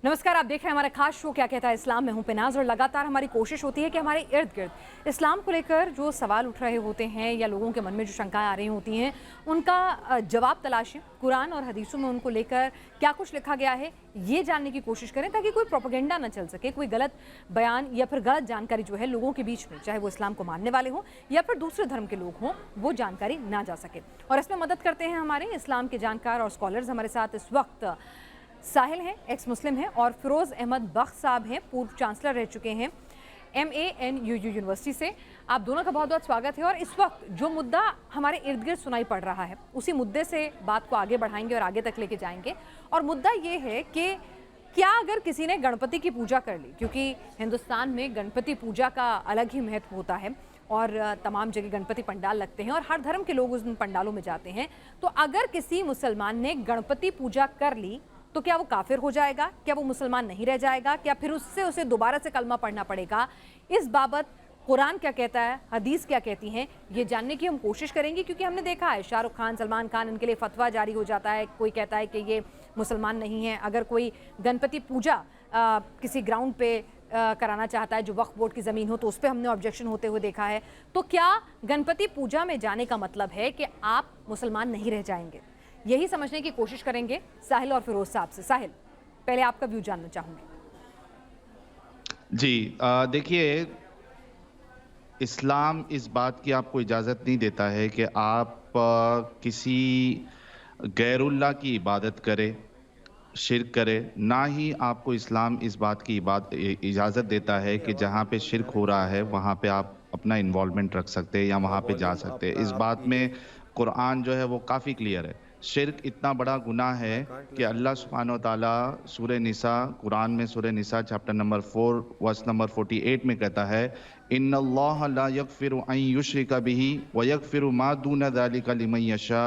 नमस्कार, आप देख रहे हैं हमारा खास शो क्या कहता है इस्लाम। मैं हूं पिनाज और लगातार हमारी कोशिश होती है कि हमारे इर्द गिर्द इस्लाम को लेकर जो सवाल उठ रहे होते हैं या लोगों के मन में जो शंकाएं आ रही होती हैं उनका जवाब तलाशें। कुरान और हदीसों में उनको लेकर क्या कुछ लिखा गया है ये जानने की कोशिश करें ताकि कोई प्रोपेगेंडा ना चल सके, कोई गलत बयान या फिर गलत जानकारी जो है लोगों के बीच में, चाहे वो इस्लाम को मानने वाले हों या फिर दूसरे धर्म के लोग हों, वो जानकारी ना जा सके। और इसमें मदद करते हैं हमारे इस्लाम के जानकार और स्कॉलर्स। हमारे साथ इस वक्त साहिल हैं, एक्स मुस्लिम हैं, और फिरोज़ अहमद बख्श साहब हैं, पूर्व चांसलर रह चुके हैं MANUU यूनिवर्सिटी से। आप दोनों का बहुत बहुत स्वागत है। और इस वक्त जो मुद्दा हमारे इर्द गिर्द सुनाई पड़ रहा है उसी मुद्दे से बात को आगे बढ़ाएंगे और आगे तक लेके जाएंगे। और मुद्दा ये है कि क्या अगर किसी ने गणपति की पूजा कर ली, क्योंकि हिंदुस्तान में गणपति पूजा का अलग ही महत्व होता है और तमाम जगह गणपति पंडाल लगते हैं और हर धर्म के लोग उन पंडालों में जाते हैं, तो अगर किसी मुसलमान ने गणपति पूजा कर ली तो क्या वो काफिर हो जाएगा? क्या वो मुसलमान नहीं रह जाएगा? क्या फिर उससे उसे दोबारा से कलमा पढ़ना पड़ेगा? इस बाबत कुरान क्या कहता है, हदीस क्या कहती हैं, ये जानने की हम कोशिश करेंगे। क्योंकि हमने देखा है शाहरुख खान, सलमान खान, इनके लिए फतवा जारी हो जाता है, कोई कहता है कि ये मुसलमान नहीं है। अगर कोई गणपति पूजा किसी ग्राउंड पे कराना चाहता है जो वक्फ बोर्ड की ज़मीन हो, तो उस पर हमने ऑब्जेक्शन होते हुए देखा है। तो क्या गणपति पूजा में जाने का मतलब है कि आप मुसलमान नहीं रह जाएंगे? यही समझने की कोशिश करेंगे साहिल और फिरोज साहब से। साहिल, पहले आपका व्यू जानना चाहूंगी। जी, देखिए, इस्लाम इस बात की आपको इजाज़त नहीं देता है कि आप किसी गैरुल्लाह की इबादत करें, शिर्क करें। ना ही आपको इस्लाम इस बात की इजाज़त देता है कि जहाँ पे शिर्क हो रहा है वहाँ पे आप अपना इन्वॉल्वमेंट रख सकते हैं या वहाँ पे जा सकते हैं। इस बात में कुरान जो है वो काफ़ी क्लियर है। शिर्क इतना बड़ा गुनाह है कि अल्लाह सुब्हानहू व तआला सूरह निसा, कुरान में सूरह निसा चैप्टर नंबर 4 वर्स नंबर 48 में कहता है, इन्नल्लाह ला यगफिरु अन युश्रिका बिही व यगफिरु मा दून ज़ालिका लिमन यशा।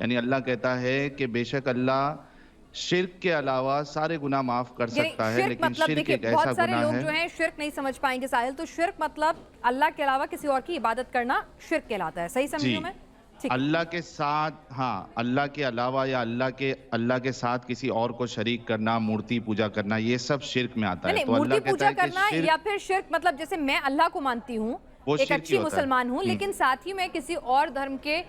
यानी अल्लाह कहता है कि बेशक अल्लाह शिर्क के अलावा सारे गुनाह माफ कर सकता है, लेकिन मतलब शिर्क एक ऐसा बहुत सारे गुनाह लोग है। जो हैं शिर्क नहीं समझ पाएंगे साहिल। तो शिर्क मतलब अल्लाह के अलावा किसी और की इबादत करना शिर्क कहलाता है, सही समझी हूं मैं? अल्लाह के साथ, हाँ, अल्लाह के अलावा या अल्लाह के साथ किसी और को शरीक करना, मूर्ति पूजा करना, ये सब शिर्क में आता है। तो मूर्ति अल्लाह पूजा कहता है करना या फिर शिर्क मतलब जैसे मैं अल्लाह को मानती हूँ, एक अच्छी मुसलमान हूँ, लेकिन साथ ही मैं किसी और धर्म के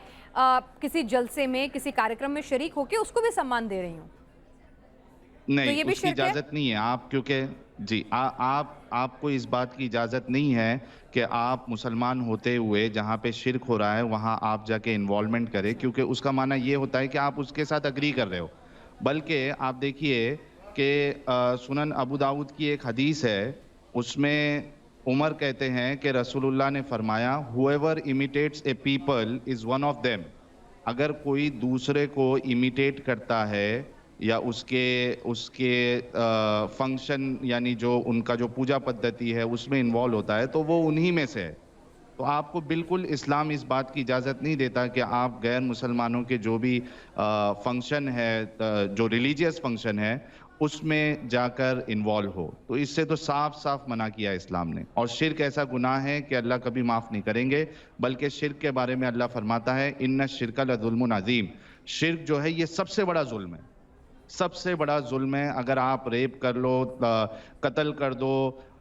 किसी जलसे में, किसी कार्यक्रम में शरीक होकर उसको भी सम्मान दे रही हूँ। नहीं, तो ये भी उसकी इजाजत नहीं है। आप क्योंकि जी आपको इस बात की इजाजत नहीं है कि आप मुसलमान होते हुए जहाँ पे शिर्क हो रहा है वहाँ आप जाके इन्वॉल्वमेंट करें, क्योंकि उसका माना ये होता है कि आप उसके साथ अग्री कर रहे हो। बल्कि आप देखिए कि सुनन अबू दाऊद की एक हदीस है, उसमें उमर कहते हैं कि रसूलुल्लाह ने फरमाया, whoever imitates a people is one of them. अगर कोई दूसरे को इमिटेट करता है या उसके फंक्शन यानी जो उनका जो पूजा पद्धति है उसमें इन्वॉल्व होता है, तो वो उन्हीं में से है। तो आपको बिल्कुल इस्लाम इस बात की इजाज़त नहीं देता कि आप गैर मुसलमानों के जो भी फंक्शन है, जो रिलीजियस फंक्शन है, उसमें जाकर इन्वॉल्व हो। तो इससे तो साफ साफ मना किया इस्लाम ने। और शिर्क ऐसा गुनाह है कि अल्लाह कभी माफ़ नहीं करेंगे। बल्कि शिर्क के बारे में अल्लाह फरमाता है, इन्ना शिर्क लज़ुल्मुन अज़ीम। शिर्क जो है ये सबसे बड़ा जुल्म है, सबसे बड़ा जुल्म है। अगर आप रेप कर लो, कत्ल कर दो,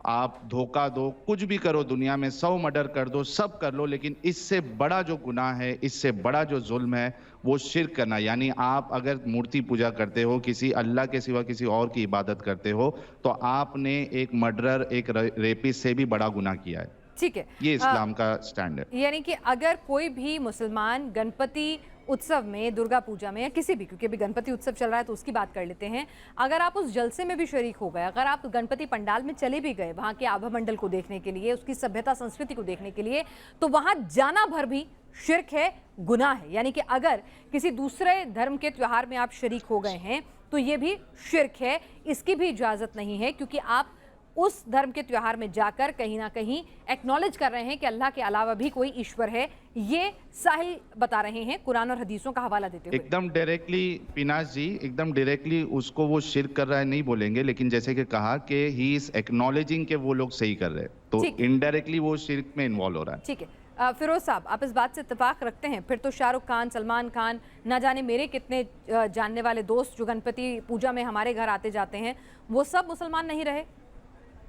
आप धोखा दो, कुछ भी करो दुनिया में, 100 मर्डर कर दो, सब कर लो, लेकिन इससे बड़ा जो गुनाह है, इससे बड़ा जो जुल्म है वो शिर्क करना। यानी आप अगर मूर्ति पूजा करते हो, किसी अल्लाह के सिवा किसी और की इबादत करते हो, तो आपने एक मर्डरर, एक रेपिस्ट से भी बड़ा गुनाह किया है। ठीक है, ये इस्लाम का स्टैंड है। यानी कि अगर कोई भी मुसलमान गणपति उत्सव में, दुर्गा पूजा में या किसी भी, क्योंकि अभी गणपति उत्सव चल रहा है तो उसकी बात कर लेते हैं, अगर आप उस जलसे में भी शरीक हो गए, अगर आप गणपति पंडाल में चले भी गए वहाँ के आभा मंडल को देखने के लिए, उसकी सभ्यता संस्कृति को देखने के लिए, तो वहाँ जाना भर भी शिर्क है, गुनाह है। यानी कि अगर किसी दूसरे धर्म के त्योहार में आप शरीक हो गए हैं तो ये भी शिर्क है, इसकी भी इजाज़त नहीं है, क्योंकि आप उस धर्म के त्योहार में जाकर कहीं ना कहीं एक्नॉलेज कर रहे हैं कि अल्लाह के अलावा भी कोई ईश्वर है। ये साहिल बता रहे हैं कुरान और हदीसों का हवाला देते हुए। एकदम डायरेक्टली पिनाश जी, एकदम डायरेक्टली उसको वो शिर्क कर रहा है नहीं बोलेंगे, लेकिन जैसे कि कहा कि ही इज एक्नॉलेजिंग के वो लोग सही कर रहे हैं, तो इनडायरेक्टली वो शिर्क में इन्वॉल्व हो रहा है। ठीक है, फिरोज साहब, आप इस बात से इत्तेफाक रखते हैं? फिर तो शाहरुख खान, सलमान खान, ना जाने मेरे कितने जानने वाले दोस्त जो गणपति पूजा में हमारे घर आते जाते हैं, वो सब मुसलमान नहीं रहे,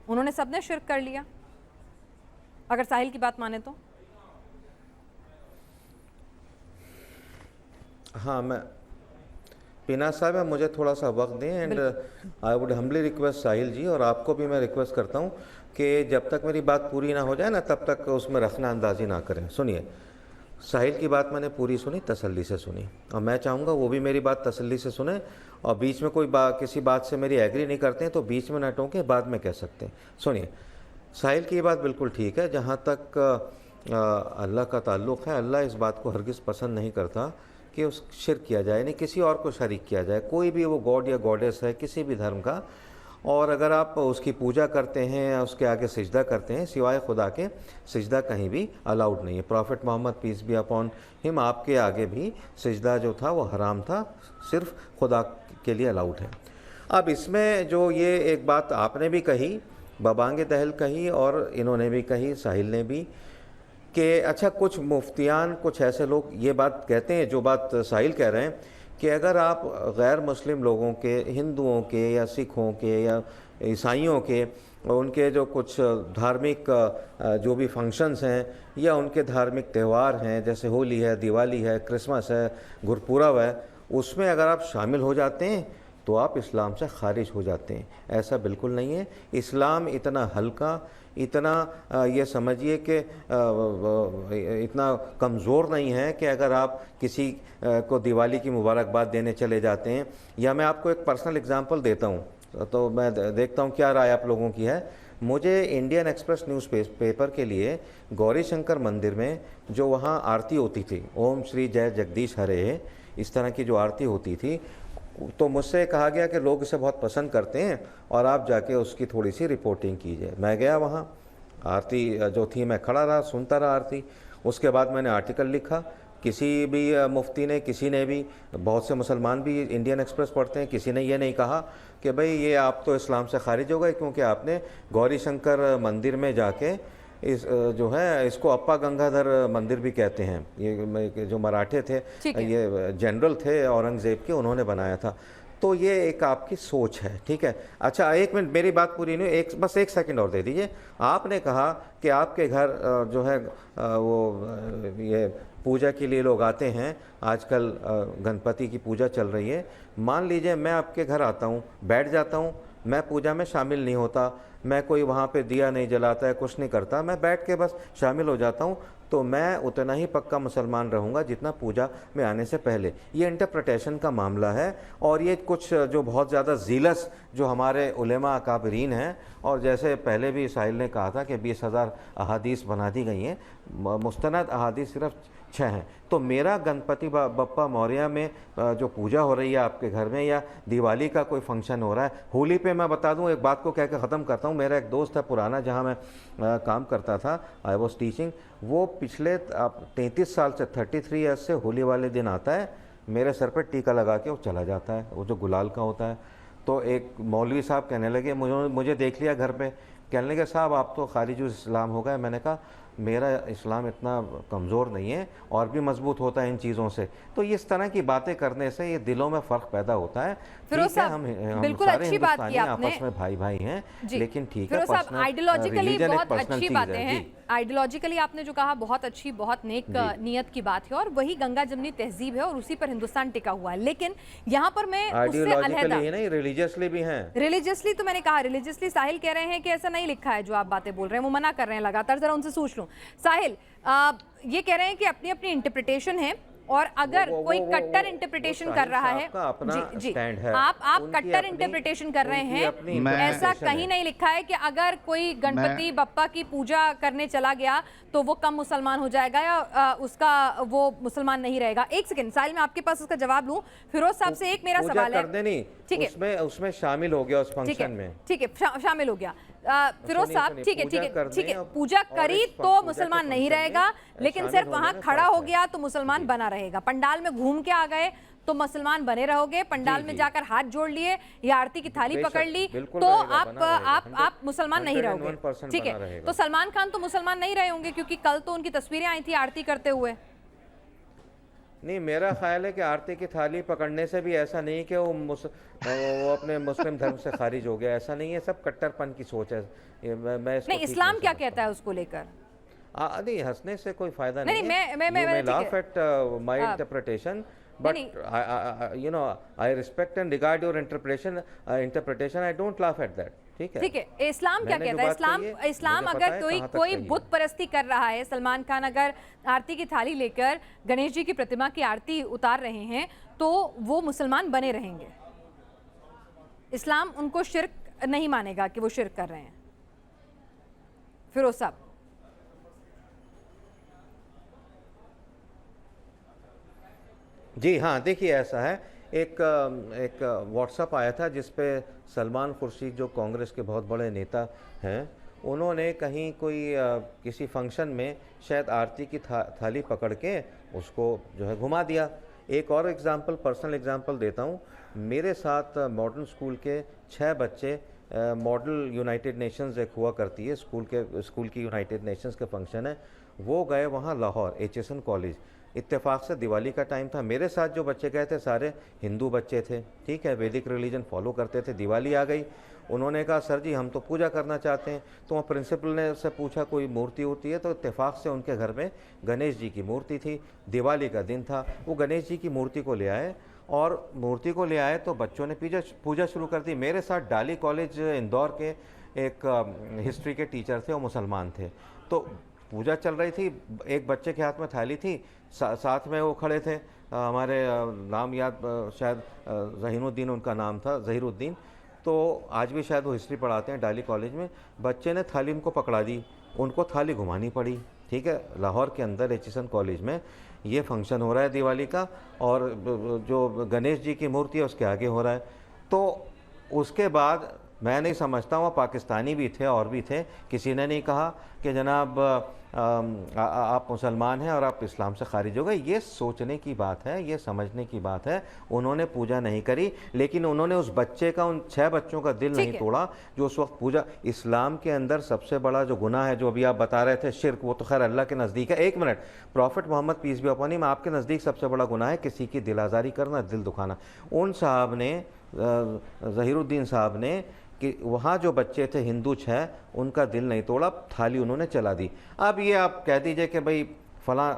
उन्होंने सबने शिर्क कर लिया, अगर साहिल की बात माने तो। हाँ, मैं पीना साहब है, मुझे थोड़ा सा वक्त दें and I would humbly request Sahil ji, और आपको भी मैं रिक्वेस्ट करता हूँ कि जब तक मेरी बात पूरी ना हो जाए ना, तब तक उसमें रखना अंदाजी ना करें। सुनिए, साहिल की बात मैंने पूरी सुनी, तसल्ली से सुनी, और मैं चाहूँगा वो भी मेरी बात तसल्ली से सुने, और बीच में कोई किसी बात से मेरी एग्री नहीं करते हैं तो बीच में ना टोकें, बाद में कह सकते हैं। सुनिए, साहिल की ये बात बिल्कुल ठीक है, जहाँ तक अल्लाह का ताल्लुक़ है, अल्लाह इस बात को हरगिज़ पसंद नहीं करता कि उस शिर्क किया जाए, नहीं किसी और को शरीक किया जाए, कोई भी वो गॉड या गॉडेस है किसी भी धर्म का, और अगर आप उसकी पूजा करते हैं या उसके आगे सिजदा करते हैं, सिवाय खुदा के सिजदा कहीं भी अलाउड नहीं है। Prophet Muhammad peace be upon him, आपके आगे भी सिजदा जो था वो हराम था, सिर्फ खुदा के लिए अलाउड है। अब इसमें जो ये एक बात आपने भी कही, बबांग दहल कही, और इन्होंने भी कही, साहिल ने भी, कि अच्छा कुछ मुफ्तियान, कुछ ऐसे लोग ये बात कहते हैं, जो बात साहिल कह रहे हैं, कि अगर आप गैर मुस्लिम लोगों के, हिंदुओं के या सिखों के या ईसाइयों के, उनके जो कुछ धार्मिक जो भी फंक्शंस हैं या उनके धार्मिक त्यौहार हैं, जैसे होली है, दिवाली है, क्रिसमस है, गुरपुरब है, उसमें अगर आप शामिल हो जाते हैं तो आप इस्लाम से खारिज हो जाते हैं। ऐसा बिल्कुल नहीं है। इस्लाम इतना हल्का, इतना ये समझिए कि इतना कमज़ोर नहीं है कि अगर आप किसी को दिवाली की मुबारकबाद देने चले जाते हैं, या मैं आपको एक पर्सनल एग्जांपल देता हूँ तो मैं देखता हूँ क्या राय आप लोगों की है। मुझे इंडियन एक्सप्रेस न्यूज़ पेपर के लिए गौरी शंकर मंदिर में जो वहाँ आरती होती थी, ओम श्री जय जगदीश हरे, इस तरह की जो आरती होती थी, तो मुझसे कहा गया कि लोग इसे बहुत पसंद करते हैं और आप जाके उसकी थोड़ी सी रिपोर्टिंग कीजिए। मैं गया वहाँ, आरती जो थी मैं खड़ा रहा, सुनता रहा आरती। उसके बाद मैंने आर्टिकल लिखा, किसी भी मुफ्ती ने, किसी ने भी, बहुत से मुसलमान भी इंडियन एक्सप्रेस पढ़ते हैं, किसी ने ये नहीं कहा कि भाई ये आप तो इस्लाम से खारिज हो गए क्योंकि आपने गौरी शंकर मंदिर में जाके इस जो है, इसको अप्पा गंगाधर मंदिर भी कहते हैं, ये जो मराठे थे, ये जनरल थे औरंगज़ेब के, उन्होंने बनाया था। तो ये एक आपकी सोच है, ठीक है। अच्छा, एक मिनट, मेरी बात पूरी नहीं, बस एक सेकंड और दे दीजिए। आपने कहा कि आपके घर जो है वो ये पूजा के लिए लोग आते हैं, आजकल गणपति की पूजा चल रही है। मान लीजिए मैं आपके घर आता हूँ, बैठ जाता हूँ, मैं पूजा में शामिल नहीं होता, मैं कोई वहाँ पे दिया नहीं जलाता है, कुछ नहीं करता, मैं बैठ के बस शामिल हो जाता हूँ, तो मैं उतना ही पक्का मुसलमान रहूँगा जितना पूजा में आने से पहले। ये इंटरप्रिटेशन का मामला है, और ये कुछ जो बहुत ज़्यादा ज़ीलस जो हमारे उलेमा अकाबरीन हैं, और जैसे पहले भी साहिल ने कहा था कि 20,000 अहादीस बना दी गई हैं, मुस्तनद अहादीस सिर्फ 6 हैं। तो मेरा गणपति बप्पा मौर्य में जो पूजा हो रही है आपके घर में, या दिवाली का कोई फंक्शन हो रहा है, होली पे मैं बता दूं, एक बात को कह के ख़त्म करता हूं। मेरा एक दोस्त है पुराना, जहां मैं काम करता था, आई वॉज टीचिंग, वो पिछले 33 साल से, 33 ईयर्स से होली वाले दिन आता है, मेरे सर पर टीका लगा के वो चला जाता है, वो जो गुलाल का होता है। तो एक मौलवी साहब कहने लगे, मुझे देख लिया घर पे, कहने लगे साहब आप तो खारिज इस्लाम हो गए। मैंने कहा मेरा इस्लाम इतना कमज़ोर नहीं है, और भी मजबूत होता है इन चीज़ों से। तो इस तरह की बातें करने से ये दिलों में फ़र्क पैदा होता है। फिरोज साहब, हम बिल्कुल सारे अच्छी बात की आपने, आपस में भाई भाई हैं, लेकिन ठीक है, फिरोज साहब आइडियोलॉजिकली बहुत अच्छी बातें हैं, आइडियोलॉजिकली आपने जो कहा बहुत अच्छी, बहुत नेक नीयत की बात है, और वही गंगा जमनी तहजीब है और उसी पर हिंदुस्तान टिका हुआ है। लेकिन यहाँ पर मैं उससे अलहदा नहीं, रिलीजियसली भी हैं। रिलीजियसली तो मैंने कहा, रिलीजियसली साहिल कह रहे हैं कि ऐसा नहीं लिखा है जो आप बातें बोल रहे हैं, वो मना कर रहे हैं लगातार। जरा उनसे पूछ लूं, साहिल ये कह रहे हैं कि अपनी अपनी इंटरप्रिटेशन है, और अगर कोई कट्टर इंटरप्रिटेशन कर रहा है, जी आप कट्टर इंटरप्रिटेशन कर रहे हैं, ऐसा कहीं नहीं लिखा है कि अगर कोई गणपति बप्पा की पूजा करने चला गया तो वो कम मुसलमान हो जाएगा या उसका वो मुसलमान नहीं रहेगा। एक सेकंड साहिल, मैं आपके पास उसका जवाब लूं। फिरोज साहब से एक मेरा सवाल है, ठीक है, उसमें शामिल हो गया उस फंक्शन में, ठीक है, शामिल हो गया फिरोज साहब, ठीक है, पूजा करी तो मुसलमान नहीं रहेगा, लेकिन सिर्फ वहां खड़ा हो गया तो मुसलमान बना रहेगा। पंडाल में घूम के आ गए तो मुसलमान बने रहोगे? पंडाल में जाकर हाथ जोड़ लिए या आरती की थाली पकड़ ली तो आप मुसलमान नहीं रहोगे, ठीक है? तो सलमान खान तो मुसलमान नहीं रहे होंगे क्योंकि कल तो उनकी तस्वीरें आई थी आरती करते हुए। नहीं, मेरा ख्याल है कि आरती की थाली पकड़ने से भी ऐसा नहीं कि वो अपने मुस्लिम धर्म से खारिज हो गया, ऐसा नहीं है। सब कट्टरपन की सोच है। मैं इसको नहीं, इस्लाम क्या कहता है उसको लेकर? नहीं, हंसने से कोई फायदा नहीं है। मैं laugh at my interpretation, but you know, I respect and regard your interpretation. I don't laugh at that. ठीक है। इस्लाम क्या कहता है? इस्लाम अगर कोई बुत परस्ती कर रहा है, सलमान खान अगर आरती की थाली लेकर गणेश जी की प्रतिमा की आरती उतार रहे हैं तो वो मुसलमान बने रहेंगे। इस्लाम उनको शिर्क नहीं मानेगा कि वो शिर्क कर रहे हैं। फिरोज साहब, जी हाँ, देखिए ऐसा है, एक व्हाट्सएप आया था जिस पे सलमान खुर्शीद जो कांग्रेस के बहुत बड़े नेता हैं, उन्होंने कहीं किसी फंक्शन में शायद आरती की थाली पकड़ के उसको जो है घुमा दिया। एक और एग्जांपल, पर्सनल एग्जांपल देता हूँ। मेरे साथ मॉडर्न स्कूल के 6 बच्चे, मॉडल यूनाइटेड नेशंस एक हुआ करती है स्कूल की यूनाइटेड नेशंस के फंक्शन है, वो गए वहाँ लाहौर HSN कॉलेज। इत्तेफाक से दिवाली का टाइम था। मेरे साथ जो बच्चे गए थे सारे हिंदू बच्चे थे, ठीक है, वैदिक रिलीजन फॉलो करते थे। दिवाली आ गई, उन्होंने कहा सर जी हम तो पूजा करना चाहते हैं। तो वहाँ प्रिंसिपल ने उससे पूछा कोई मूर्ति होती है? तो इत्तेफाक से उनके घर में गणेश जी की मूर्ति थी, दिवाली का दिन था। वो गणेश जी की मूर्ति को ले आए और मूर्ति को ले आए तो बच्चों ने पूजा शुरू कर दी। मेरे साथ डाली कॉलेज इंदौर के एक हिस्ट्री के टीचर थे, वो मुसलमान थे। तो पूजा चल रही थी, एक बच्चे के हाथ में थाली थी, साथ में वो खड़े थे, हमारे नाम याद, शायद ज़हीरुद्दीन उनका नाम था, ज़हीरुद्दीन। तो आज भी शायद वो हिस्ट्री पढ़ाते हैं डाली कॉलेज में। बच्चे ने थाली उनको पकड़ा दी, उनको थाली घुमानी पड़ी, ठीक है। लाहौर के अंदर HSN कॉलेज में ये फंक्शन हो रहा है दिवाली का, और जो गणेश जी की मूर्ति है उसके आगे हो रहा है। तो उसके बाद मैं नहीं समझता, वहाँ पाकिस्तानी भी थे और भी थे, किसी ने नहीं कहा कि जनाब आप मुसलमान हैं और आप इस्लाम से खारिज हो गए। ये सोचने की बात है, ये समझने की बात है। उन्होंने पूजा नहीं करी, लेकिन उन्होंने उस बच्चे का, उन 6 बच्चों का दिल नहीं तोड़ा जो उस वक्त पूजा। इस्लाम के अंदर सबसे बड़ा जो गुनाह है, जो अभी आप बता रहे थे शिर्क, वो तो खैर अल्लाह के नज़दीक है। एक minute, prophet Muhammad peace be upon him, आपके नज़दीक सबसे बड़ा गुनाह है किसी की दिल आज़ारी करना, दिल दुखाना। उन साहब ने, ज़हीरुद्दीन साहब ने, कि वहाँ जो बच्चे थे हिंदू 6, उनका दिल नहीं तोड़ा, थाली उन्होंने चला दी। अब ये आप कह दीजिए कि भाई फ़लाँ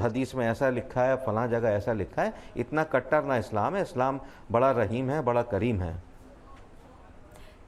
हदीस में ऐसा लिखा है, फ़लाँ जगह ऐसा लिखा है। इतना कट्टर ना इस्लाम है। इस्लाम बड़ा रहीम है, बड़ा करीम है।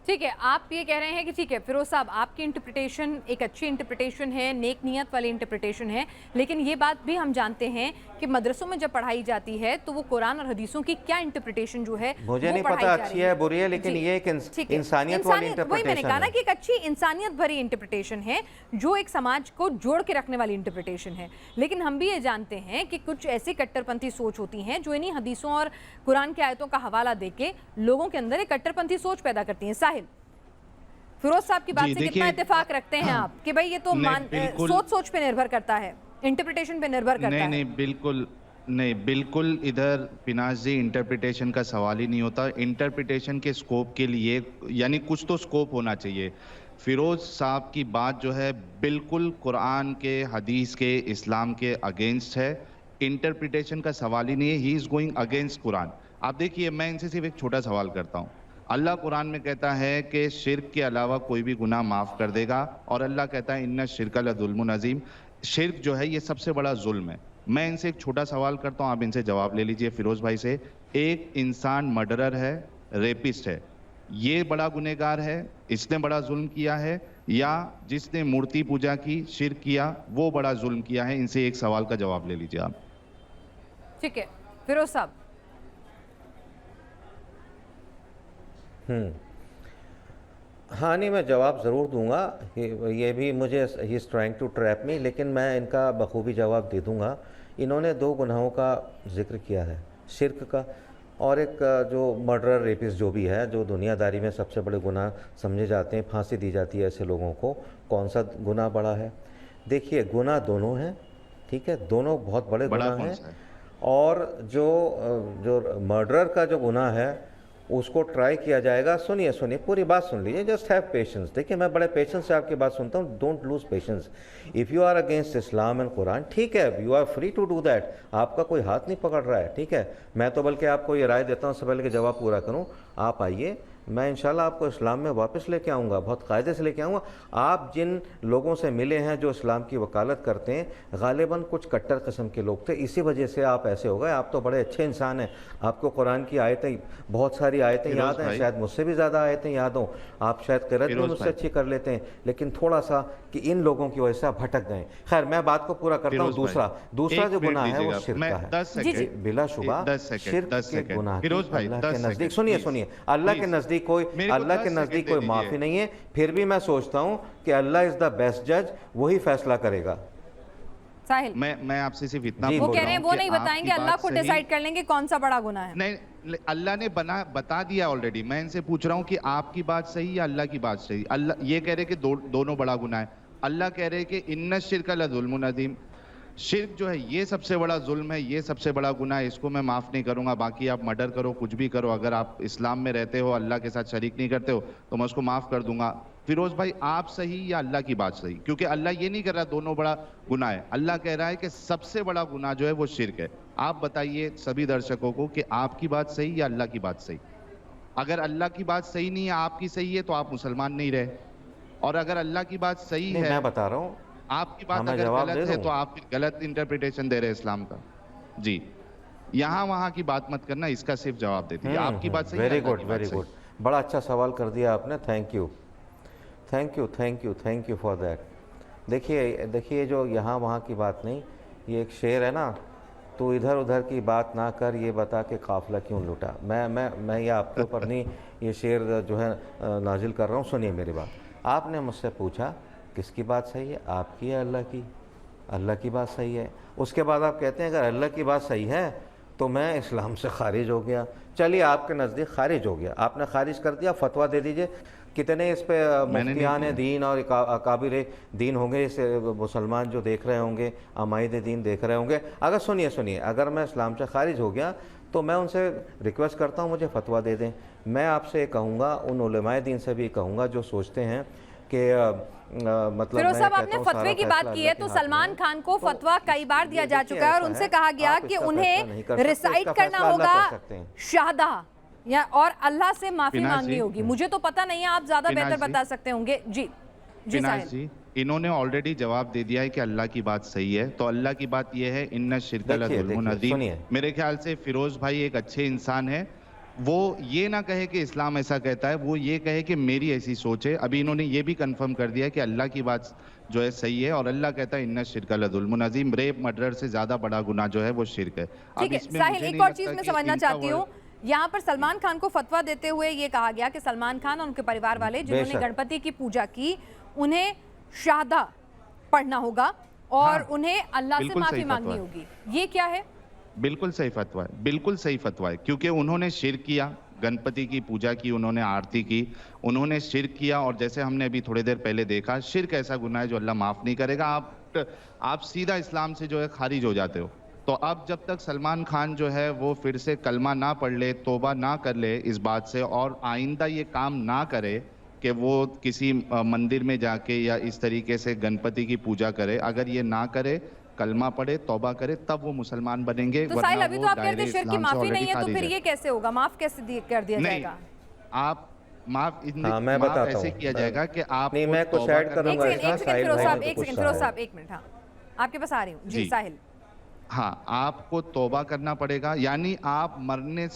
ठीक है, आप ये कह रहे हैं कि ठीक है फिरोज साहब, आपकी इंटरप्रिटेशन एक अच्छी इंटरप्रिटेशन है, नेक नियत वाली इंटरप्रिटेशन है, लेकिन ये बात भी हम जानते हैं कि मदरसों में जब पढ़ाई जाती है तो वो कुरान और हदीसों की क्या इंटरप्रिटेशन जो है, मुझे नहीं पता अच्छी है बुरी है, लेकिन ये एक इंसानियत वाली इंटरप्रिटेशन है। वही मैंने कहा ना कि एक अच्छी इंसानियत भरी इंटरप्रिटेशन है, जो एक समाज को जोड़ के रखने वाली इंटरप्रिटेशन है। लेकिन हम भी ये जानते हैं कि कुछ ऐसी कट्टरपंथी सोच होती हैं जो इन्हीं हदीसों और कुरान की आयतों का हवाला देके लोगों के अंदर एक कट्टरपंथी सोच पैदा करती हैं। फिरोज साहब की बात से कितना इत्तेफाक रखते हैं आप कि भाई ये तो सोच पे निर्भर करता है, इंटरप्रिटेशन पे निर्भर करता है? नहीं, बिल्कुल इधर पिनाज जी इंटरप्रिटेशन का सवाल ही नहीं होता। इंटरप्रिटेशन के स्कोप के लिए यानी कुछ तो स्कोप होना चाहिए। फिरोज साहब की बात जो है बिल्कुल कुरान के, हदीस के, इस्लाम के अगेंस्ट है। इंटरप्रिटेशन का सवाल ही नहीं है। He is going against Quran. आप देखिए, मैं इनसे सिर्फ एक छोटा सवाल करता हूँ। अल्लाह कुरान में कहता है कि शिर्क के अलावा कोई भी गुनाह माफ़ कर देगा, और अल्लाह कहता है इन्ना शिर्क लज़ुल्मुन अज़ीम। शिर्क जो है ये सबसे बड़ा जुल्म है। मैं इनसे एक छोटा सवाल करता हूँ, आप इनसे जवाब ले लीजिए फिरोज भाई से। एक इंसान मर्डरर है, रेपिस्ट है, ये बड़ा गुनहगार है, इसने बड़ा जुल्म किया है, या जिसने मूर्ति पूजा की, शिर्क किया, वो बड़ा जुल्म किया है? इनसे एक सवाल का जवाब ले लीजिए आप। ठीक है फिरोज साहब। हाँ, नहीं, मैं जवाब ज़रूर दूंगा। ये भी मुझे he is trying to trap me, लेकिन मैं इनका बखूबी जवाब दे दूंगा। इन्होंने 2 गुनाहों का जिक्र किया है, शिर्क का और एक जो मर्डर, रेपिस्ट जो भी है, जो दुनियादारी में सबसे बड़े गुनाह समझे जाते हैं, फांसी दी जाती है ऐसे लोगों को। कौन सा गुनाह बड़ा है? देखिए, गुनाह दोनों हैं, ठीक है, दोनों बहुत बड़े गुनाह हैं। और जो मर्डर का जो गुनाह है उसको ट्राई किया जाएगा। सुनिए सुनिए, पूरी बात सुन लीजिए, जस्ट हैव पेशेंस। देखिए, मैं बड़े पेशेंस से आपकी बात सुनता हूँ, don't lose patience. If you are against Islam and Quran, ठीक है, you are free to do that, आपका कोई हाथ नहीं पकड़ रहा है, ठीक है। मैं तो बल्कि आपको ये राय देता हूँ, उससे पहले कि जवाब पूरा करूँ, आप आइए, मैं इंशाल्लाह आपको इस्लाम में वापस लेके आऊँगा, बहुत कायदे से लेके आऊँगा। आप जिन लोगों से मिले हैं जो इस्लाम की वकालत करते हैं, गालिबन कुछ कट्टर किस्म के लोग थे, इसी वजह से आप ऐसे हो गए। आप तो बड़े अच्छे इंसान हैं, आपको कुरान की आयतें, बहुत सारी आयतें याद हैं, शायद मुझसे भी ज़्यादा आयतें याद हों, आप शायद क़िरात भी मुझसे अच्छी कर लेते हैं, लेकिन थोड़ा सा कि इन लोगों की वजह से आप भटक गए। खैर, मैं बात को पूरा करता हूँ। दूसरा जो गुनाह है वो शिर्क का है, बिलाशुबा शिर्क के गुनाह की अल्लाह के नज़दीक, सुनिए, अल्लाह के नज़दीक कोई माफ़ी नहीं है। फिर भी मैं सोचता हूँ कि अल्लाह इज़ द बेस्ट जज, वही फैसला करेगा। साहिल, मैं आपसे सिर्फ इतना वो कह रहे हैं वो कि नहीं बताएंगे, अल्लाह को डिसाइड कर लेंगे कौन सा बड़ा गुनाह है। नहीं, अल्लाह ने बता दिया ऑलरेडी। मैं इनसे पूछ रहा हूँ कि आपकी बात सही या अल्लाह की बात सही? अल्लाह ये कह रहे कि दोनों बड़ा गुनाह है, अल्लाह कह रहे कि इन्ना शिर्क लज़ुल्मुन अज़ीम, शिर्क जो है ये सबसे बड़ा जुल्म है, ये सबसे बड़ा गुनाह है, इसको मैं माफ़ नहीं करूंगा। बाकी आप मर्डर करो, कुछ भी करो, अगर आप इस्लाम में रहते हो, अल्लाह के साथ शरीक नहीं करते हो, तो मैं उसको माफ़ कर दूंगा। फिरोज भाई, आप सही या अल्लाह की बात सही? क्योंकि अल्लाह ये नहीं कर रहा दोनों बड़ा गुनाह है, अल्लाह कह रहा है कि सबसे बड़ा गुनाह जो है वो शिर्क है। आप बताइए सभी दर्शकों को कि आपकी बात सही या अल्लाह की बात सही? अगर अल्लाह की बात सही नहीं है, आपकी सही है, तो आप मुसलमान नहीं रहे, और अगर अल्लाह की बात सही है, मैं बता रहा हूँ, आपकी बात अगर गलत है तो आप फिर गलत इंटरप्रिटेशन दे रहे हैं इस्लाम का। जी, यहाँ वहाँ की बात मत करना, इसका सिर्फ जवाब दे दीजिए, आपकी बात सही है? वेरी गुड, बड़ा अच्छा सवाल कर दिया आपने, थैंक यू फॉर दैट। देखिए जो यहाँ वहाँ की बात नहीं, ये एक शेर है ना, तो इधर उधर की बात ना कर, ये बता के काफिला क्यों लूटा। मैं ये आपके ऊपर नहीं, ये शेर जो है नाजिल कर रहा हूँ। सुनिए मेरी बात, आपने मुझसे पूछा किसकी बात सही है, आपकी या अल्लाह की? अल्लाह की बात सही है। उसके बाद आप कहते हैं अगर अल्लाह की बात सही है तो मैं इस्लाम से खारिज हो गया। चलिए, आपके नज़दीक खारिज हो गया, आपने खारिज कर दिया, फतवा दे दीजिए। कितने इस पे मुफ्तियान दीन और अकाबिर दीन होंगे, इस मुसलमान जो देख रहे होंगे, अमायद दीन देख रहे होंगे। अगर सुनिए, अगर मैं इस्लाम से खारिज हो गया तो मैं उनसे रिक्वेस्ट करता हूँ मुझे फतवा दे दें। मैं आपसे कहूँगा, उन उलमाए दीन से भी कहूँगा जो सोचते हैं कि मतलब फिरोज साहब, आपने फतवे की बात की है, तो सलमान खान को फतवा कई बार दिया जा चुका है और उनसे कहा गया कि उन्हें रिसाइट करना होगा शहादा या और अल्लाह से माफी मांगनी होगी। मुझे तो पता नहीं है, आप ज्यादा बेहतर बता सकते होंगे। जी जी, इन्होंने ऑलरेडी जवाब दे दिया है कि अल्लाह की बात सही है, तो अल्लाह की बात यह है इन्ना शिर्क लज़ुल्मुन अज़ीम। मेरे ख्याल से फिरोज भाई एक अच्छे इंसान है, वो ये ना कहे कि इस्लाम ऐसा कहता है, वो ये कहे कि मेरी ऐसी सोच है। अभी इन्होंने ये भी कंफर्म कर दिया कि अल्लाह की बात जो है सही है, और अल्लाह कहता है इन्ना शिर्क लज़ुल्मुन अज़ीम, रेप मर्डर से ज्यादा बड़ा गुनाह जो है वो शिर्क है। ठीक है साहिल, एक और चीज मैं समझना चाहती हूँ, यहाँ पर सलमान खान को फतवा देते हुए ये कहा गया कि सलमान खान और उनके परिवार वाले जिन्होंने गणपति की पूजा की, उन्हें शहादा पढ़ना होगा और उन्हें अल्लाह से माफी मांगनी होगी। ये क्या है? बिल्कुल सही फतवा है, बिल्कुल सही फतवा है, क्योंकि उन्होंने शिर्क किया, गणपति की पूजा की, उन्होंने आरती की, उन्होंने शिर्क किया, और जैसे हमने अभी थोड़ी देर पहले देखा, शिर्क ऐसा गुनाह है जो अल्लाह माफ नहीं करेगा। आप सीधा इस्लाम से जो है खारिज हो जाते हो। तो अब जब तक सलमान खान जो है वो फिर से कलमा ना पढ़ ले, तौबा ना कर ले इस बात से, और आइंदा ये काम ना करे कि वो किसी मंदिर में जाके या इस तरीके से गणपति की पूजा करे, अगर ये ना करे, कलमा पढ़े, तौबा करे, तब वो मुसलमान बनेंगे। तो साहिल, अभी तो आप कहते हैं शिर्क की माफी नहीं है, तो फिर ये कैसे होगा? माफ कैसे कर दिया जाएगा? आप माफ मैं बताता ऐसे किया जाएगा कि आप नहीं, मैं कुछ ऐड करूंगा। एक सेकंड फिरोज साहब, एक मिनट, हाँ आपके पास आ रही हूँ। जी साहिल, हाँ, आपको तौबा करना पड़ेगा, यानी आप मरने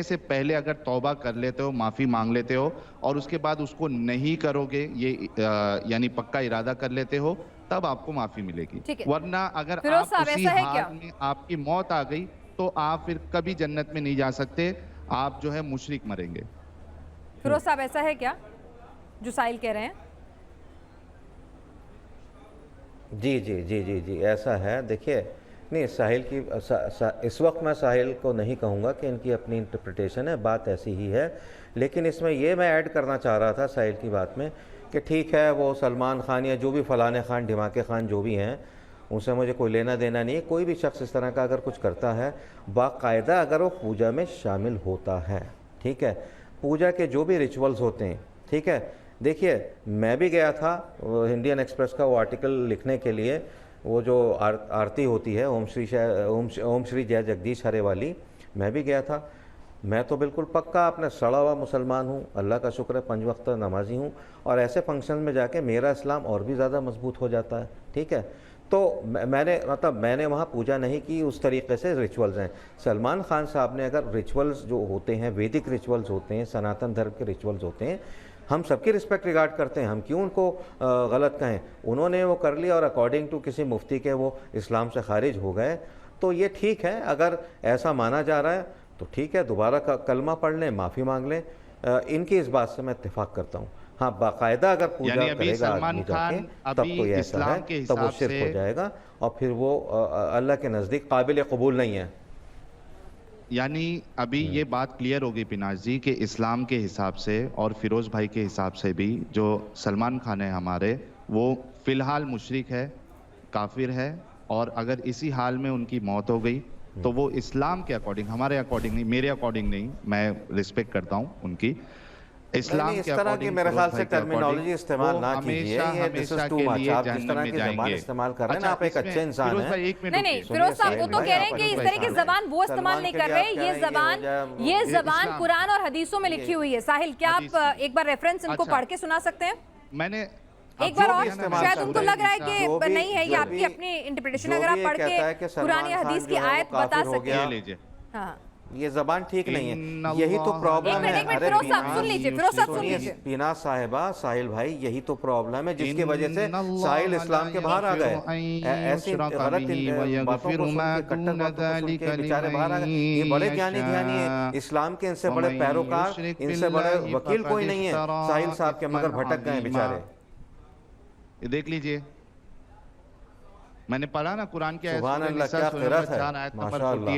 से पहले अगर तौबा कर लेते हो, माफी मांग लेते हो, और उसके बाद उसको नहीं करोगे, ये यानी पक्का इरादा कर लेते हो, तब आपको माफी मिलेगी। वरना अगर आप उसी हाल में आपकी मौत आ गई तो आप फिर कभी जन्नत में नहीं जा सकते, आप जो है मुशरिक मरेंगे। फिरोज साहब, ऐसा है क्या जो साहिल कह रहे हैं? जी, ऐसा है। देखिए, नहीं, साहिल की इस वक्त मैं साहिल को नहीं कहूँगा कि इनकी अपनी इंटरप्रिटेशन है, बात ऐसी ही है, लेकिन इसमें ये मैं ऐड करना चाह रहा था साहिल की बात में कि ठीक है, वो सलमान खान या जो भी फलाने खान, ढिमाके खान जो भी हैं, उनसे मुझे कोई लेना देना नहीं है। कोई भी शख्स इस तरह का अगर कुछ करता है, बाकायदा अगर वो पूजा में शामिल होता है, ठीक है, पूजा के जो भी रिचुअल्स होते हैं, ठीक है। देखिए मैं भी गया था इंडियन एक्सप्रेस का वो आर्टिकल लिखने के लिए, वो जो आरती होती है ओम श्री जय जगदीश हरे वाली, मैं भी गया था। मैं तो बिल्कुल पक्का अपने सड़ा हुआ मुसलमान हूँ, अल्लाह का शुक्र है 5 वक्त नमाजी हूँ, और ऐसे फंक्शन में जाके मेरा इस्लाम और भी ज़्यादा मजबूत हो जाता है, ठीक है। तो मैंने वहाँ पूजा नहीं की, उस तरीके से रिचुअल्स हैं। सलमान खान साहब ने अगर रिचुअल्स जो होते हैं, वैदिक रिचुअल्स होते हैं, सनातन धर्म के रिचुअल्स होते हैं, हम सबकी रिस्पेक्ट रिगार्ड करते हैं, हम क्यों उनको गलत कहें। उन्होंने वो कर लिया और अकॉर्डिंग टू किसी मुफ्ती के वो इस्लाम से खारिज हो गए, तो ये ठीक है। अगर ऐसा माना जा रहा है तो ठीक है, दोबारा कलमा पढ़ लें, माफ़ी मांग लें। इनकी इस बात से मैं इत्तेफाक करता हूँ। हाँ, बाकायदा अगर पूजा करेगा आदमी जाके, तब तो ये ऐसा है, तब वो शिर्क हो जाएगा और फिर वो अल्लाह के नज़दीक काबिल कबूल नहीं है। यानी अभी ये बात क्लियर होगी पिनाज जी कि इस्लाम के हिसाब से और फिरोज भाई के हिसाब से भी जो सलमान खान है हमारे, वो फिलहाल मुशरिक है, काफिर है, और अगर इसी हाल में उनकी मौत हो गई तो वो इस्लाम के अकॉर्डिंग, हमारे अकॉर्डिंग नहीं, मेरे अकॉर्डिंग नहीं, मैं रिस्पेक्ट करता हूँ उनकी, इस्लाम इस के तरह की अकॉर्डिंग मेरे ख्याल से टर्मिनोलॉजी इस्तेमाल ना कीजिए, ये दिस इज टू मच। आप जिस तरह की ज़बान इस्तेमाल कर रहे हैं ना, आप एक अच्छे इंसान हैं। नहीं, फिरोज साहब वो तो कह रहे हैं कि इस तरह की जबान वो इस्तेमाल नहीं कर रहे। ये जबान कुरान और हदीसों में लिखी हुई है। साहिल, क्या आप एक बार रेफरेंस इनको पढ़ के सुना सकते हैं? मैंने एक बार और, शायद उनको लग रहा है कि नहीं है, ये आपकी अपनी इंटरप्रिटेशन। अगर आप पढ़ के कुरान या हदीस की आयत बता सकते हैं। हाँ, ये जबान ठीक नहीं है, यही तो प्रॉब्लम है। फिरोज साहब सुन लीजिए, फिरोज साहब सुन लीजिए। पीना साहिबा, साहिल भाई, यही तो प्रॉब्लम है जिसकी वजह से साहिल इस्लाम के बाहर आ गए। ऐसी गलत बातों को सुन के, कट्टर बातों को सुन के बेचारे बाहर आ गए। ये बड़े ज्ञानी है इस्लाम के, इनसे बड़े पैरोकार, इनसे बड़े वकील कोई नहीं है साहिल साहब के, मगर भटक गए बेचारे। देख लीजिए, मैंने पढ़ा ना कुरान के सुभान अल्लाह, क्या क़िरात है, माशाअल्लाह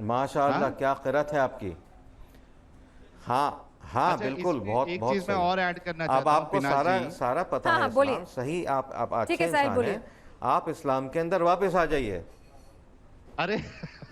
माशाअल्लाह, क्या क़िरात है आपकी। हाँ हाँ, बिल्कुल, बहुत बहुत चीज मैं और ऐड करना चाहता हूं। अब आपको सारा पता है इस्लाम, सही, आप अच्छे इंसान हैं, आप इस्लाम के अंदर वापस आ जाइए। अरे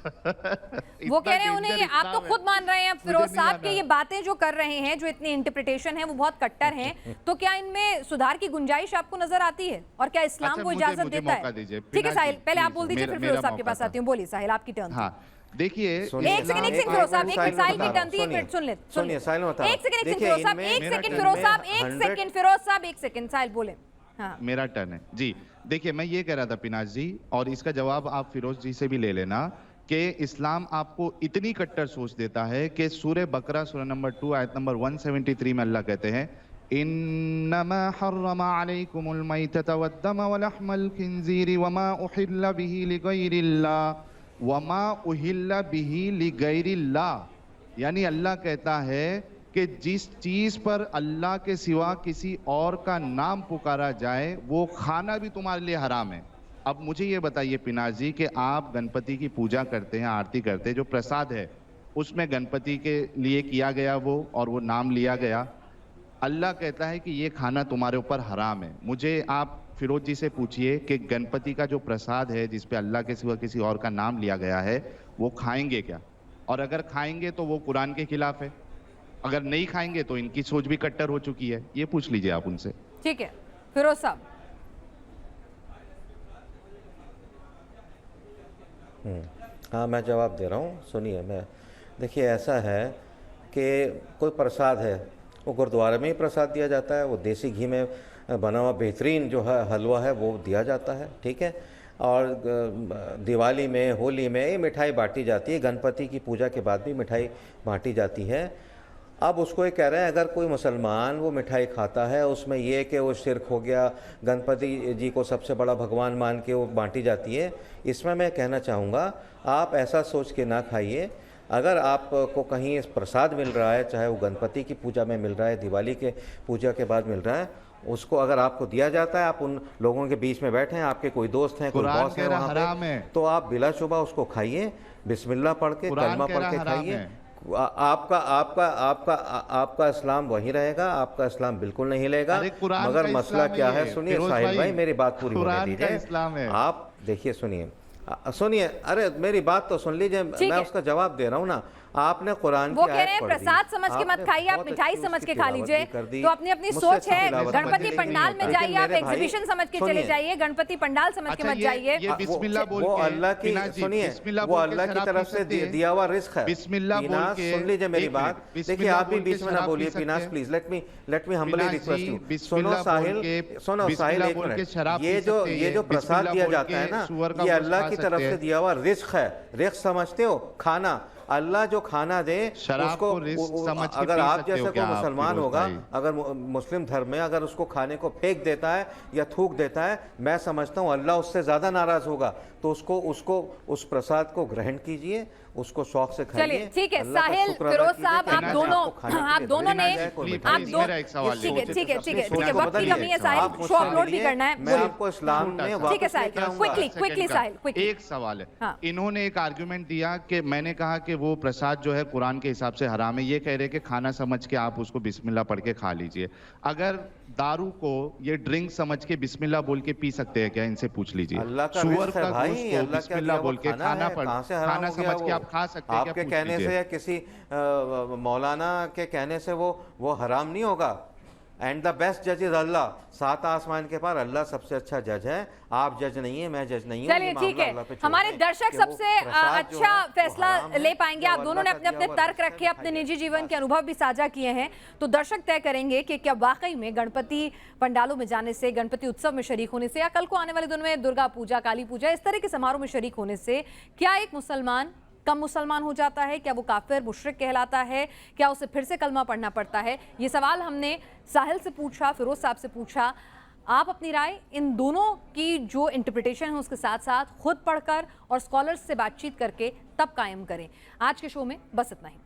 वो कह रहे हैं उन्हें, आप तो खुद मान रहे हैं फिरोज साहब कि ये बातें जो कर रहे हैं, जो इतनी इंटरप्रिटेशन है, वो बहुत कट्टर हैं, तो क्या इनमें सुधार की गुंजाइश आपको नजर आती है? और क्या इस्लाम को इजाजत देता है? ठीक है साहिल, पहले आप बोल दीजिए, फिर फिरोज साहब के पास आती हूँ। बोलिए साहिल, आपकी टर्न। हाँ देखिए, एक सेकंड फिरोज साहब, एक मिनट साहिल की टर्न थी, एक मिनट सुन ले, सुनिए साहिल बता। एक सेकंड फिरोज साहब, एक सेकंड फिरोज साहब, एक सेकंड फिरोज साहब, एक सेकंड साहिल बोले। हाँ, मेरा टर्न है जी। देखिए, मैं ये कह रहा था पिनाज जी, और इसका जवाब आप फिरोज जी से भी ले लेना, कि इस्लाम आपको इतनी कट्टर सोच देता है कि सूरह बकरा सूरह नंबर 2 आयत नंबर 173 में अल्लाह कहते हैं, इन्नमा हर्रमा अलैकुमुल मैतता वद्दम वलहमल खिंजीरी वमा उहिल्ला बिही लिगैरिल्लाह वमा उहिल्ला बिही लिगैरिल्लाह। यानी अल्लाह कहता है कि जिस चीज पर अल्लाह के सिवा किसी और का नाम पुकारा जाए, वो खाना भी तुम्हारे लिए हराम है। अब मुझे ये बताइए पिनाज जी कि आप गणपति की पूजा करते हैं, आरती करते हैं, जो प्रसाद है उसमें गणपति के लिए किया गया वो, और वो नाम लिया गया, अल्लाह कहता है कि ये खाना तुम्हारे ऊपर हराम है। मुझे आप फिरोज जी से पूछिए कि गणपति का जो प्रसाद है, जिस पे अल्लाह के सिवा किसी और का नाम लिया गया है, वो खाएंगे क्या? और अगर खाएंगे तो वो कुरान के खिलाफ है, अगर नहीं खाएंगे तो इनकी सोच भी कट्टर हो चुकी है। ये पूछ लीजिए आप उनसे। ठीक है फिरोज साहब। हाँ, मैं जवाब दे रहा हूँ, सुनिए। मैं देखिए, ऐसा है कि कोई प्रसाद है, वो गुरुद्वारे में ही प्रसाद दिया जाता है, वो देसी घी में बना हुआ बेहतरीन जो है हलवा है वो दिया जाता है, ठीक है। और दिवाली में, होली में ये मिठाई बांटी जाती है, गणपति की पूजा के बाद भी मिठाई बांटी जाती है। अब उसको ये कह रहे हैं अगर कोई मुसलमान वो मिठाई खाता है, उसमें ये कि वो शिरक हो गया, गणपति जी को सबसे बड़ा भगवान मान के वो बांटी जाती है। इसमें मैं कहना चाहूँगा, आप ऐसा सोच के ना खाइए। अगर आपको कहीं प्रसाद मिल रहा है, चाहे वो गणपति की पूजा में मिल रहा है, दिवाली के पूजा के बाद मिल रहा है, उसको अगर आपको दिया जाता है, आप उन लोगों के बीच में बैठे हैं, आपके कोई दोस्त हैं, कोई बॉस है वहाँ पे, तो आप बिलाशुबा उसको खाइए, बिस्मिल्लाह पढ़ के, कलमा पढ़ के खाइए, आपका आपका आपका आपका इस्लाम वही रहेगा, आपका इस्लाम बिल्कुल नहीं हिलेगा। अरे कुरान मगर का मसला इस्लाम क्या है है, ये, सुनिए फिरोज साहिल भाई, भाई मेरी बात पूरी होने कुरान का दीजिए। इस्लाम है। आप देखिए, सुनिए सुनिए, अरे मेरी बात तो सुन लीजिए, ठीक मैं है। उसका जवाब दे रहा हूँ ना। आपने कुरान वो की कह आयत रहे हैं पढ़ दी, प्रसाद समझ के मत आपने खाइए, आप बहुत मिठाई अच्छी समझ उसकी के खा तिलावत लीजिए। भी कर दी। तो अपनी अपनी मुझसे सोच है, तिलावत गणपति करने पंडाल में लेकिन जाइए, आप मेरे भाई, एग्जीबिशन समझ के चले सुनिए, जाइए, गणपति पंडाल समझ के अच्छा, मत जाइए। ये बिस्मिल्लाह बोल वो के, अल्लाह की, पिनाज जी, सुनिए, बिस्मिल्लाह वो बोल के अल्लाह की शराब तरफ पी से सकते हैं? दिया हुआ रिस्क है। बिस्मिल्लाह बोल पीनाज, के, सुन लीजिए मेरी एक बात। मिनट, देखिए, बिस्मिल्लाह आप भी बोल के बीच में ना शराब पी बोलिए सकते पीनाज, हैं? Please let me humbly Pinaz request ji, you. सुनो बिस्मिल्लाह साहिल, बोल के, सुनो साहिल, बिस्मिल्लाह एक बोल के मिनट। शराब ये पी जो सकते ये हैं? जो प्रसाद बिस्मिल्लाह दिया बोल जाता है के ना, सुअर का ये गोश्त अल्लाह खा की सकते तरफ से हैं? दिया हुआ रिस्क है। रिस्क समझते हो? खाना, अल्लाह जो खाना दे शराब उसको, को रिस्क समझ के अगर पी आप सकते हो जैसे क्या कोई आप, मुसलमान फिरोज होगा, भाई? अगर मुस्लिम धर्म में अगर उसको खाने को फेंक देता है या थूक देता है, मैं समझता हूँ अल्लाह उससे ज़्यादा नाराज़ होगा। तो उसको उस प्रसाद को ग्रहण कीजिए, उसको शौक से खाइए। चलिए ठीक है, अल्लाह का साहिल, शुक्र अदा फिरोज कीजिए साहब, कि आप अल्लाह ने दोनों आपको खाने के लिए ने रिज़्क दिया है, कोई मिठाई आप प्लीज, दिया है। मेरा एक सवाल ठीक है, है। ठीक है, ठीक है, अपनी ठीक है, सोच को वक्त की बदलिए। कमी है आप साहिल, मुझसे शो अपलोड भी मिलिए, करना है। मैं बोलिए। आपको इस्लाम में ठीक है, वापस साहिल, लेके आऊंगा। क्विकली, 10 क्विकली सेकंड का। साहिल, क्विकली। एक सवाल है, हाँ। इन्होंने एक आर्गुमेंट दिया कि मैंने कहा कि वो प्रसाद जो है कुरान के हिसाब से हराम है, ये कह रहे कि खाना समझ के आप उसको बिस्मिल्लाह पढ़ के खा लीजिए। अगर दारू को ये ड्रिंक समझ के बिस्मिल्लाह बोल के पी सकते हैं क्या, इनसे पूछ लीजिए। अल्लाह का सुअर रिज़्क है का भाई, गोश्त को अल्लाह का बिस्मिल्लाह दिया हुआ बोल के खाना है, कहाँ से हराम खाना हो गया समझ के वो? आप खा सकते हैं क्या, आपके पूछ कहने से लीजिए। या किसी मौलाना के कहने से वो हराम नहीं होगा। एंड द बेस्ट जज इज अल्लाह। सात आसमान के पार अल्लाह सबसे अच्छा जज है। आप जज नहीं है, मैं जज नहीं हूँ। चलिए ठीक है, हमारे दर्शक सबसे अच्छा फैसला ले पाएंगे। आप दोनों ने अपने अपने तर्क रखे, अपने निजी जीवन के अनुभव भी साझा किए हैं, तो दर्शक तय करेंगे कि क्या वाकई में गणपति पंडालों में जाने से, गणपति उत्सव में शरीक होने से, या कल को आने वाले दिनों में दुर्गा पूजा, काली पूजा, इस तरह के समारोह में शरीक होने से क्या एक मुसलमान कम मुसलमान हो जाता है? क्या वो काफिर मुशरिक कहलाता है? क्या उसे फिर से कलमा पढ़ना पड़ता है? ये सवाल हमने साहिल से पूछा, फिरोज साहब से पूछा। आप अपनी राय इन दोनों की जो इंटरप्रिटेशन है उसके साथ साथ खुद पढ़कर और स्कॉलर्स से बातचीत करके तब कायम करें। आज के शो में बस इतना ही।